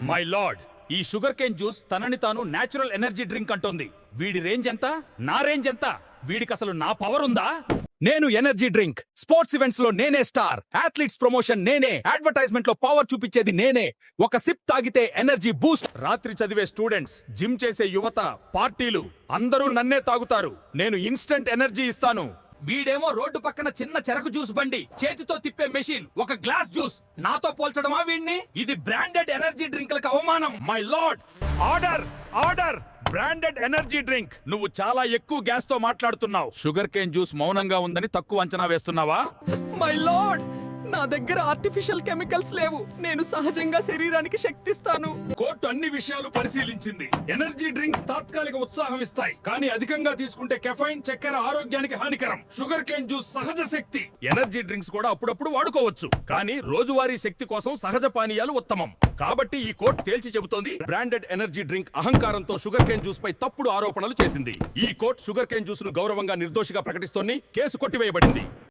My lord, ఈ sugar cane juice తనని తాను నేచురల్ ఎనర్జీ డ్రింక్ అంటోంది. వీడి రేంజ్ ఎంత, నా రేంజ్ ఎంత? వీడికి అసలు నా పవర్ ఉందా? నేను ఎనర్జీ డ్రింక్, స్పోర్ట్స్ ఈవెంట్స్ లో నేనే స్టార్, అథ్లీట్స్ ప్రమోషన్ నేనే, అడ్వర్టైజ్మెంట్ లో పవర్ చూపించేది నేనే. ఒక సిప్ తాగితే ఎనర్జీ బూస్ట్. రాత్రి చదివే స్టూడెంట్స్, జిమ్ చేసే యువత, పార్టీలు అందరూ నన్నే తాగుతారు. నేను ఇన్స్టంట్ ఎనర్జీ ఇస్తాను. వీడేమో రోడ్డు పక్కన చిన్న చెరకు జ్యూస్ బండి, చేతితో తిప్పే మెషిన్, ఒక గ్లాస్ జ్యూస్. నాతో పోల్చడమా వీడిని? ఇది బ్రాండెడ్ ఎనర్జీ డ్రింక్లకు అవమానం. My lord, order order branded energy drink. నువ్వు చాలా ఎక్కువ గ్యాస్ తో మాట్లాడుతున్నావు. షుగర్ కేన్ జ్యూస్ మౌనంగా ఉందని తక్కువ అంచనా వేస్తున్నావా? మై లార్డ్, నా దగ్గర ఆర్టిఫిషియల్ కెమికల్స్ లేవు. నేను సహజంగా శరీరానికి శక్తిస్తాను. కోర్టు అన్ని విషయాలు పరిశీలించింది. ఎనర్జీ డ్రింక్స్ తాత్కాలిక ఉత్సాహం ఇస్తాయి, కానీ అధికంగా తీసుకుంటే కెఫైన్, చక్కెర ఆరోగ్యానికి హానికరం. షుగర్ కేన్ జ్యూస్ సహజ శక్తి. ఎనర్జీ డ్రింక్స్ కూడా అప్పుడప్పుడు వాడుకోవచ్చు, కానీ రోజువారీ శక్తి కోసం సహజ పానీయాలు ఉత్తమం. కాబట్టి ఈ కోర్టు తేల్చి చెబుతోంది, బ్రాండెడ్ ఎనర్జీ డ్రింక్ అహంకారంతో షుగర్ కేన్ జ్యూస్ పై తప్పుడు ఆరోపణలు చేసింది. ఈ కోర్టు షుగర్ కేన్ జ్యూస్ ను గౌరవంగా నిర్దోషిగా ప్రకటిస్తోంది. కేసు కొట్టివేయబడింది.